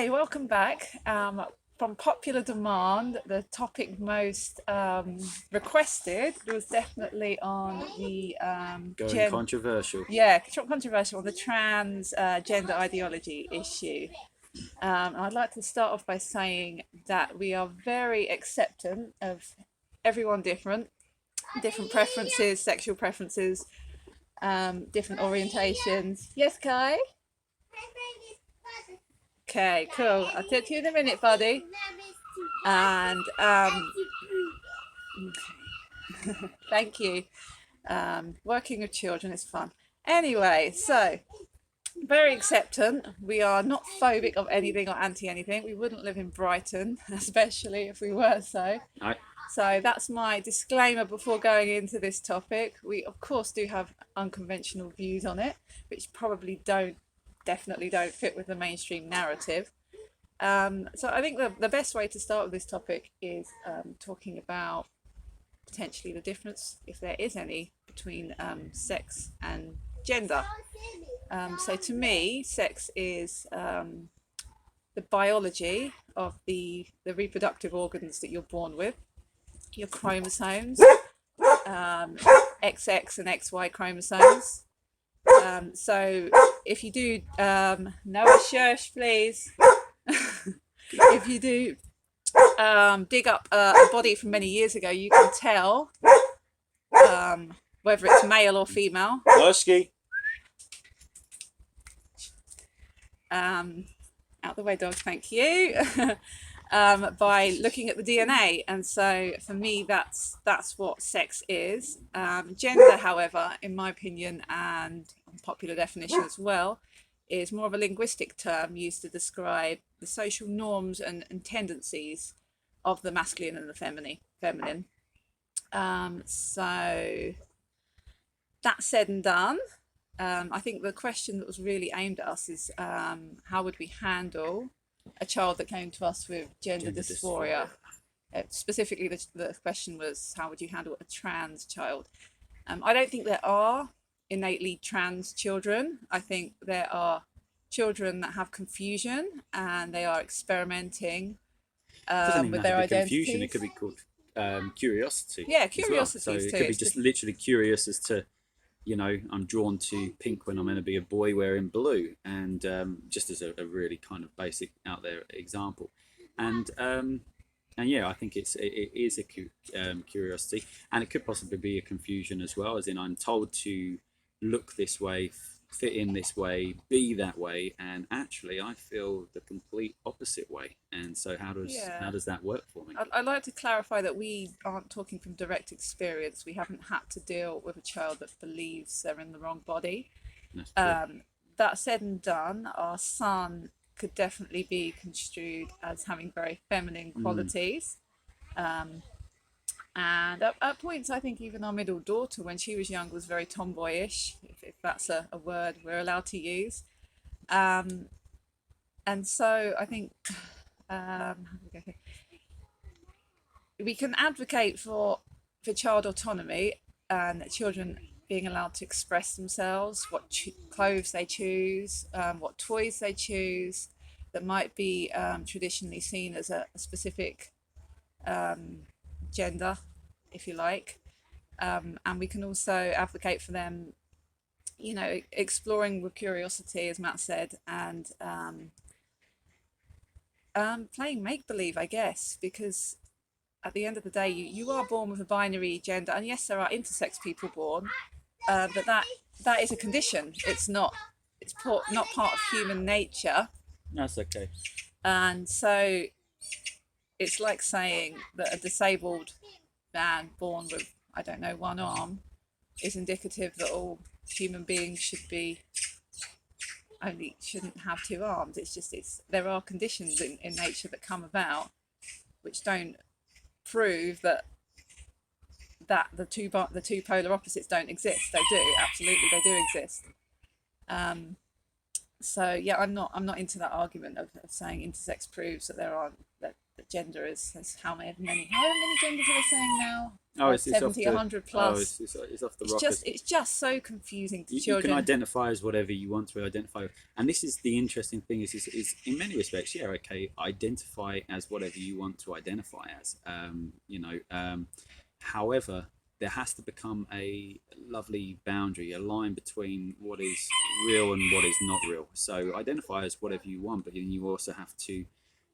Okay, welcome back. From popular demand, the topic most requested was definitely on the Going controversial. controversial on the trans gender ideology issue. I'd like to start off by saying that we are very acceptant of everyone different preferences, sexual preferences, different orientations. Yes, Kai? Okay, cool. I'll talk to you in a minute, buddy. And thank you. Working with children is fun. Anyway, so very acceptant. We are not phobic of anything or anti anything. We wouldn't live in Brighton, especially if we were so. Right. So that's my disclaimer before going into this topic. We, of course, do have unconventional views on it, which definitely don't fit with the mainstream narrative. So I think the best way to start with this topic is talking about potentially the difference, if there is any, between sex and gender. So to me, sex is the biology of the reproductive organs that you're born with, your chromosomes, XX and XY chromosomes. So if you do, Noah, shush, please. If you do dig up a body from many years ago, you can tell whether it's male or female. Husky. Out the way, dog, thank you. By looking at the DNA. And so for me, that's what sex is. Gender, however, in my opinion, and popular definition as well, is more of a linguistic term used to describe the social norms and tendencies of the masculine and the feminine. So that said and done, I think the question that was really aimed at us is how would we handle a child that came to us with gender dysphoria? Specifically, the question was, how would you handle a trans child? I don't think there are innately trans children. I think there are children that have confusion and they are experimenting with their identities. Confusion. It could be called curiosity. Yeah, curiosity. Well. So it could be just literally curious as to, I'm drawn to pink when I'm going to be a boy wearing blue, and just as a really kind of basic out there example, and yeah, I think it is a curiosity, and it could possibly be a confusion as well, as in I'm told to look this way, fit in this way, be that way, and actually I feel the complete opposite way. And so how does that work for me? I'd like to clarify that we aren't talking from direct experience. We haven't had to deal with a child that believes they're in the wrong body. That said and done, our son could definitely be construed as having very feminine qualities. And at points, I think even our middle daughter, when she was young, was very tomboyish, if that's a word we're allowed to use. And so I think we can advocate for child autonomy and children being allowed to express themselves, what clothes they choose, what toys they choose that might be traditionally seen as a specific gender, if you like, and we can also advocate for them, exploring with curiosity, as Matt said, and playing make-believe, I guess, because at the end of the day, you are born with a binary gender, and yes, there are intersex people born, but that is a condition. It's not part of human nature. That's okay. And so it's like saying that a disabled man born with, I don't know, one arm is indicative that all human beings shouldn't have two arms. There are conditions in nature that come about which don't prove that the two polar opposites don't exist. They do, absolutely, they do exist. So yeah, I'm not into that argument of saying intersex proves that that gender is how many genders are they saying now? Oh, it's off 70, the 100 oh, plus. it's off the rockers. It's just so confusing to You can children. identify as whatever you want to identify, and this is the interesting thing is in many respects, yeah, okay, identify as whatever you want to identify as. However, there has to become a lovely boundary, a line between what is real and what is not real. So identify as whatever you want, but then you also have to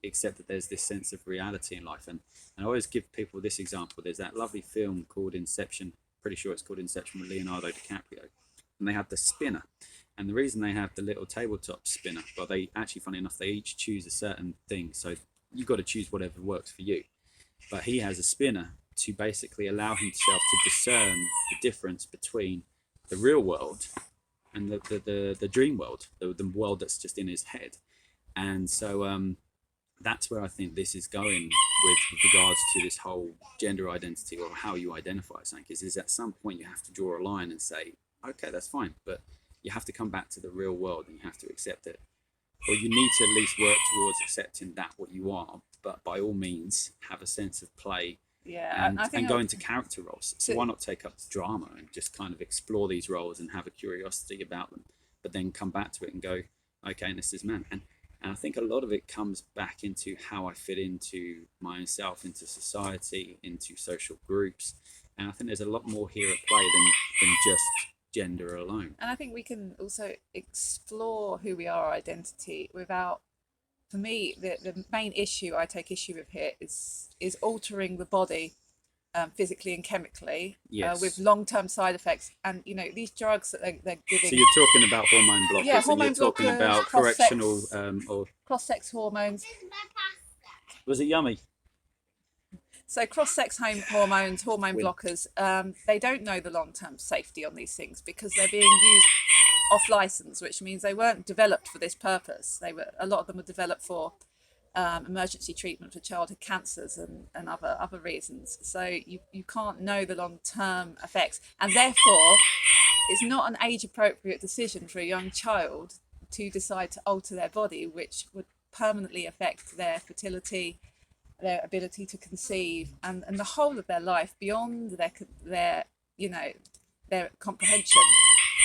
accept that there's this sense of reality in life. And I always give people this example. There's that lovely film called Inception. Pretty sure it's called Inception, with Leonardo DiCaprio, and they have the spinner. And the reason they have the little tabletop spinner, well, they actually, funny enough, they each choose a certain thing. So you've got to choose whatever works for you. But he has a spinner to basically allow himself to discern the difference between the real world and the dream world, the world that's just in his head. And so that's where I think this is going with regards to this whole gender identity, or how you identify something, is at some point you have to draw a line and say, okay, that's fine, but you have to come back to the real world and you have to accept it. Or you need to at least work towards accepting that what you are, but by all means have a sense of play. Yeah, and go into character roles. So why not take up the drama and just kind of explore these roles and have a curiosity about them, but then come back to it and go, okay, and this is man. And I think a lot of it comes back into how I fit into myself, into society, into social groups. And I think there's a lot more here at play than just gender alone. And I think we can also explore who we are, our identity, without, for me, the main issue I take issue with here is altering the body physically and chemically, Yes. with long-term side effects. And these drugs that they're giving. So you're talking about hormone blockers, Yeah, hormone and you're talking blockers, about correctional or cross-sex hormones. Was it yummy? So cross-sex hormone blockers, they don't know the long-term safety on these things because they're being used off license, which means they weren't developed for this purpose. A lot of them were developed for emergency treatment for childhood cancers and other reasons. So you can't know the long-term effects, and therefore it's not an age-appropriate decision for a young child to decide to alter their body, which would permanently affect their fertility, their ability to conceive, and the whole of their life beyond their comprehension.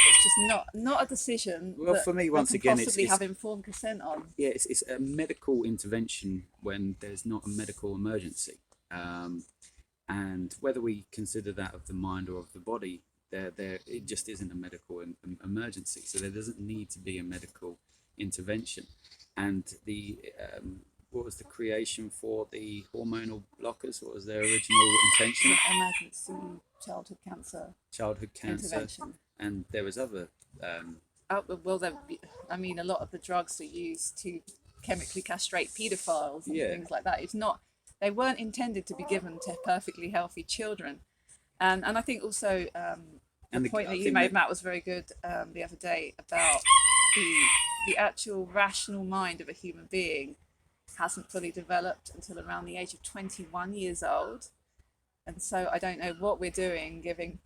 It's just not a decision. Well, for me, once again, possibly have informed consent on. Yeah, it's a medical intervention when there's not a medical emergency, and whether we consider that of the mind or of the body, it just isn't a medical emergency. So there doesn't need to be a medical intervention. And what was the creation for the hormonal blockers? What was their original intention? Emergency childhood cancer. Childhood cancer. Intervention. And there was other. A lot of the drugs are used to chemically castrate paedophiles and things like that. They weren't intended to be given to perfectly healthy children. And I think also the point that you made, Matt, was very good the other day about the actual rational mind of a human being hasn't fully developed until around the age of 21 years old. And so I don't know what we're doing giving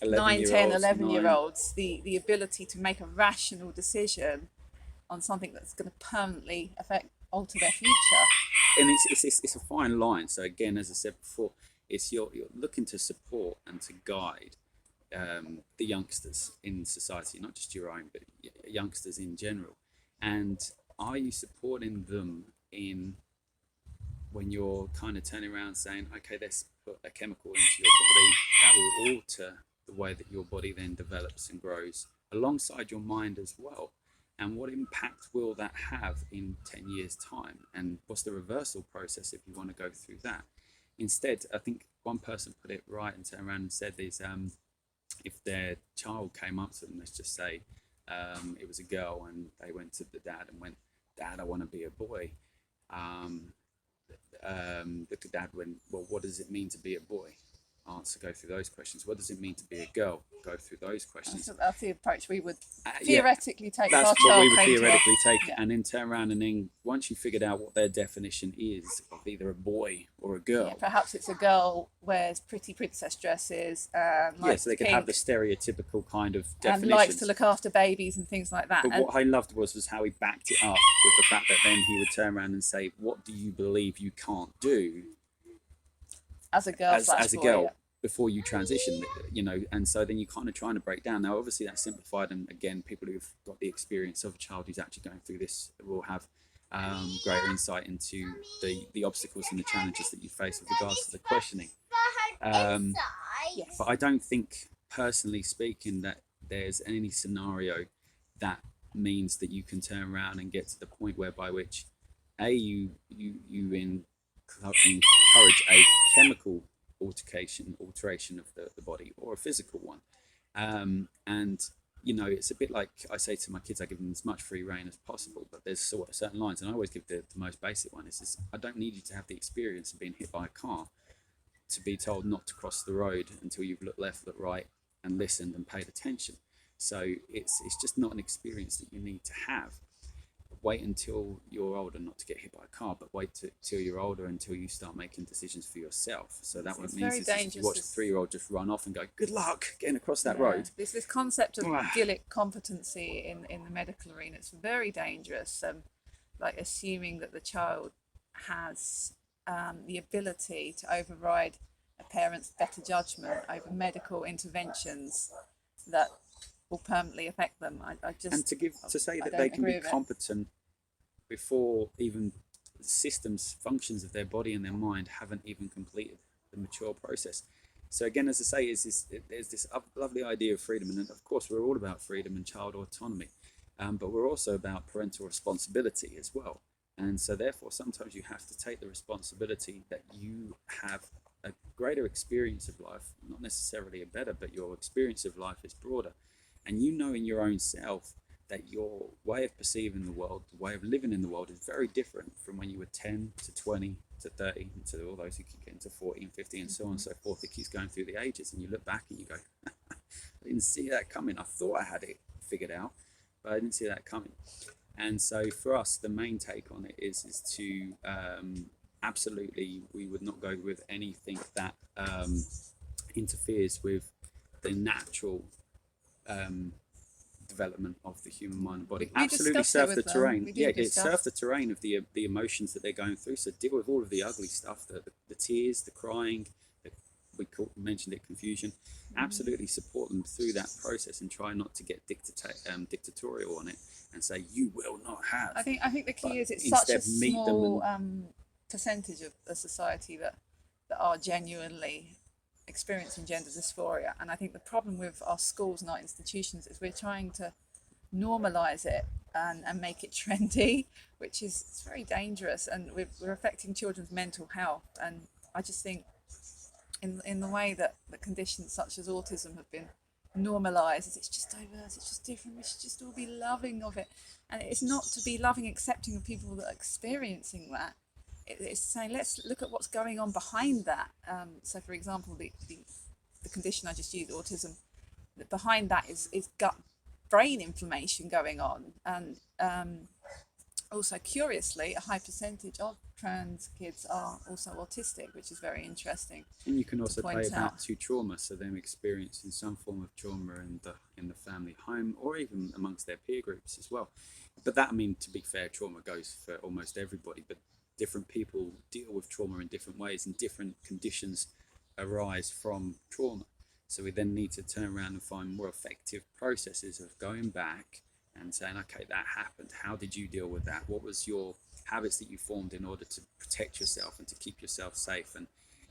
9, 10, 11-year-olds the ability to make a rational decision on something that's going to permanently alter their future. And it's a fine line. So again, as I said before, it's you're looking to support and to guide the youngsters in society, not just your own, but youngsters in general. And are you supporting them in when you're kind of turning around saying, okay, let's put a chemical into your body that will alter the way that your body then develops and grows alongside your mind as well? And what impact will that have in 10 years' time? And what's the reversal process if you want to go through that? Instead, I think one person put it right and turned around and said is, if their child came up to them, let's just say it was a girl, and they went to the dad and went, "Dad, I want to be a boy." The dad went, "Well, what does it mean to be a boy?" Answer, go through those questions. What does it mean to be a girl? Go through those questions. That's the approach we would theoretically take. That's what we would theoretically take, and then turn around and then once you figured out what their definition is of either a boy or a girl. Yeah, perhaps it's a girl wears pretty princess dresses. So they could have the stereotypical kind of definitions. And likes to look after babies and things like that. But what I loved was how he backed it up with the fact that then he would turn around and say, "What do you believe you can't do?" As a girl, as a girl, before you transition, and so then you're kind of trying to break down. Now, obviously, that's simplified, and again, people who've got the experience of a child who's actually going through this will have greater insight into the obstacles and the challenges that you face with regards to the questioning. But I don't think, personally speaking, that there's any scenario that means that you can turn around and get to the point whereby which you encourage a chemical alteration of the body, or a physical one. And it's a bit like I say to my kids, I give them as much free reign as possible, but there's sort of certain lines, and I always give the most basic one is I don't need you to have the experience of being hit by a car to be told not to cross the road until you've looked left, looked right, and listened and paid attention. So it's just not an experience that you need to have. Wait until you're older not to get hit by a car, but wait till you're older until you start making decisions for yourself. So that what means is if you watch a 3-year-old just run off and go, good luck getting across that road. This concept of idyllic competency in the medical arena, it's very dangerous. Like assuming that the child has the ability to override a parent's better judgment over medical interventions that will permanently affect them. To say that they can be competent before even systems, functions of their body and their mind haven't even completed the mature process. So again, as I say, there's this lovely idea of freedom, and of course we're all about freedom and child autonomy, but we're also about parental responsibility as well. And so therefore sometimes you have to take the responsibility that you have a greater experience of life, not necessarily a better, but your experience of life is broader. And in your own self that your way of perceiving the world, the way of living in the world is very different from when you were 10 to 20 to 30 to all those who keep getting to 40 and 50 and so on and so forth. It keeps going through the ages, and you look back and you go, I didn't see that coming. I thought I had it figured out, but I didn't see that coming. And so for us, the main take on it is to absolutely, we would not go with anything that interferes with the natural development of the human mind and body. Absolutely surf the terrain. Surf the terrain of the emotions that they're going through. So deal with all of the ugly stuff, the tears, the crying, mentioned it, confusion. Absolutely support them through that process, and try not to get dictatorial on it and say you will not have. I think the key is it's such a small percentage of the society that are genuinely experiencing gender dysphoria, and I think the problem with our schools and our institutions is we're trying to normalize it and make it trendy, which is very dangerous, and we're affecting children's mental health. And I just think in the way that the conditions such as autism have been normalized, it's just diverse, it's just different, we should just all be loving of it. And it's not to be loving, accepting of people that are experiencing that. It's saying let's look at what's going on behind that. So for example, the condition I just used, autism, behind that is gut brain inflammation going on. And also curiously, a high percentage of trans kids are also autistic, which is very interesting. And you can also play back to trauma, so them experiencing some form of trauma in the family home, or even amongst their peer groups as well. But that, I mean, to be fair, trauma goes for almost everybody, but different people deal with trauma in different ways, and different conditions arise from trauma. So we then need to turn around and find more effective processes of going back and saying, okay, that happened. How did you deal with that? What was your habits that you formed in order to protect yourself and to keep yourself safe?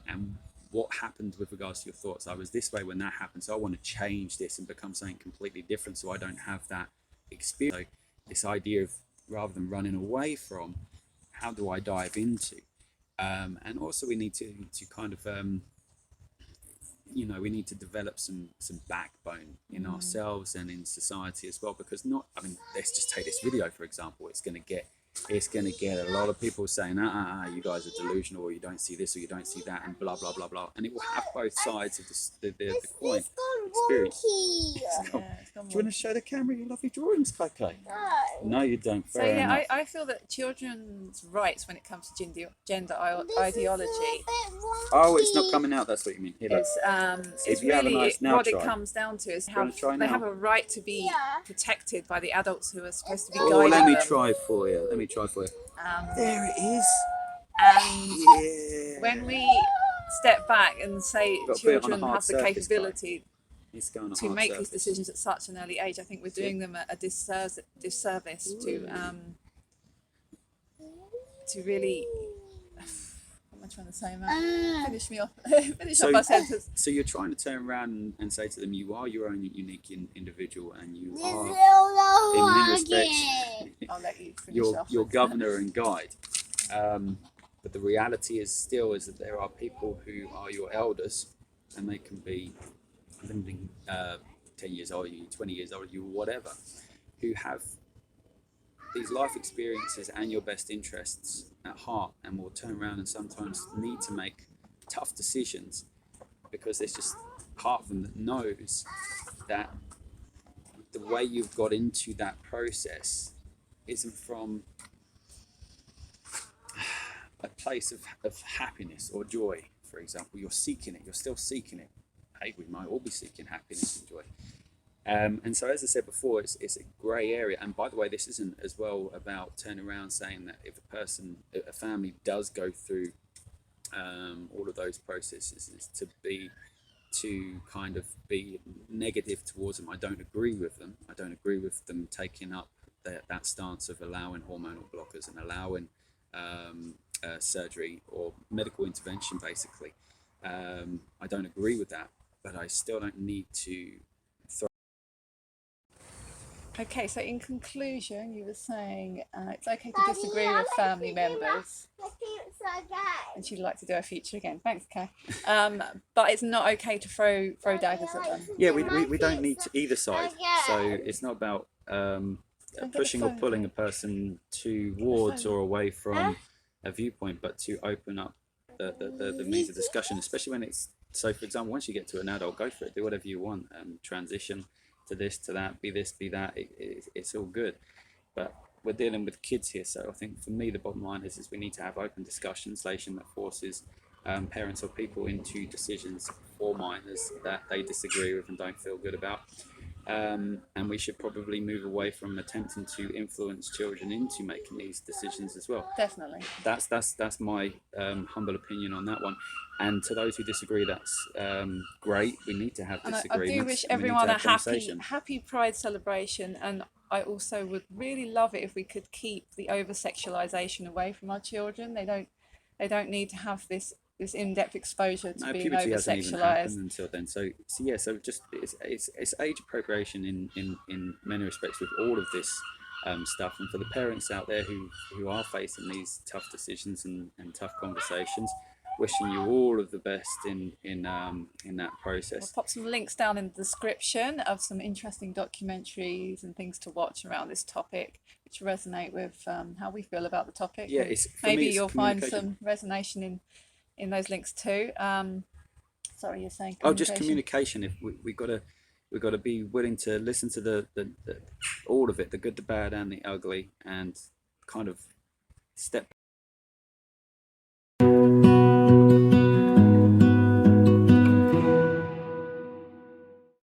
And what happened with regards to your thoughts? I was this way when that happened, so I want to change this and become something completely different so I don't have that experience. So this idea of, rather than running away from, how do I dive into? And also we need to kind of, we need to develop some backbone in ourselves and in society as well, because let's just take this video, for example. It's going to get a lot of people saying, you guys are delusional, or you don't see this, or you don't see that, and blah, blah, blah, blah. And it will have both sides of the coin experience. Do you want to show the camera your lovely drawings, Kike? No, you don't. Fair enough. I feel that children's rights when it comes to gender ideology. Oh, it's not coming out. That's what you mean. Here, It's really what it comes down to is how they have a right to be protected by the adults who are supposed to be guiding them. Let me try for you. There it is. And when we step back and say You've got to put it on a children hard have the surface, capability Needs to go on a to hard make surface. these decisions at such an early age. I think we're doing them a disservice to really. What am I trying to say, Matt? Finish me off. Finish off my sentence. So you're trying to turn around and say to them, you are your own unique individual, and you are, in many respects, I'll let you finish off. your governor and guide. But the reality is still is that there are people who are your elders, and they can be 10 years older, 20 years older, you whatever, who have these life experiences and your best interests at heart, and will turn around and sometimes need to make tough decisions because there's just part of them that knows that the way you've got into that process isn't from a place of happiness or joy. For example, you're seeking it, you're still seeking it. Hey, we might all be seeking happiness and joy. And so, as I said before, it's a grey area. And by the way, this isn't as well about turning around saying that if a family does go through all of those processes, is to kind of be negative towards them. I don't agree with them. I don't agree with them taking up that stance of allowing hormonal blockers and allowing surgery or medical intervention, basically. I don't agree with that, but I still don't need to. Okay, so in conclusion, you were saying it's okay to disagree with family members, and she'd like to do her future again. Thanks, Kay. But it's not okay to throw daggers at them. Yeah, we don't need to either side. So it's not about pushing or pulling a person towards or away from a viewpoint, but to open up the means of discussion, especially when it's, so for example, once you get to an adult, go for it, do whatever you want, transition to this, to that, be this, be that, it's all good. But we're dealing with kids here, so I think for me the bottom line is we need to have open discussions, legislation that forces parents or people into decisions for minors that they disagree with and don't feel good about. And we should probably move away from attempting to influence children into making these decisions as well. Definitely. That's my humble opinion on that one. And to those who disagree, that's great. We need to have disagreements. I do wish everyone a happy Pride celebration, and I also would really love it if we could keep the over sexualization away from our children. They don't need to have this in-depth exposure to being over sexualized until then. So just it's age appropriation in many respects with all of this stuff. And for the parents out there who are facing these tough decisions and tough conversations, wishing you all of the best in that process. I'll pop some links down in the description of some interesting documentaries and things to watch around this topic, which resonate with how we feel about the topic. Yeah, maybe you'll find some resonation in those links too. Sorry, you're saying communication? Oh, just communication. If we've got to be willing to listen to the all of it, the good, the bad, and the ugly, and kind of step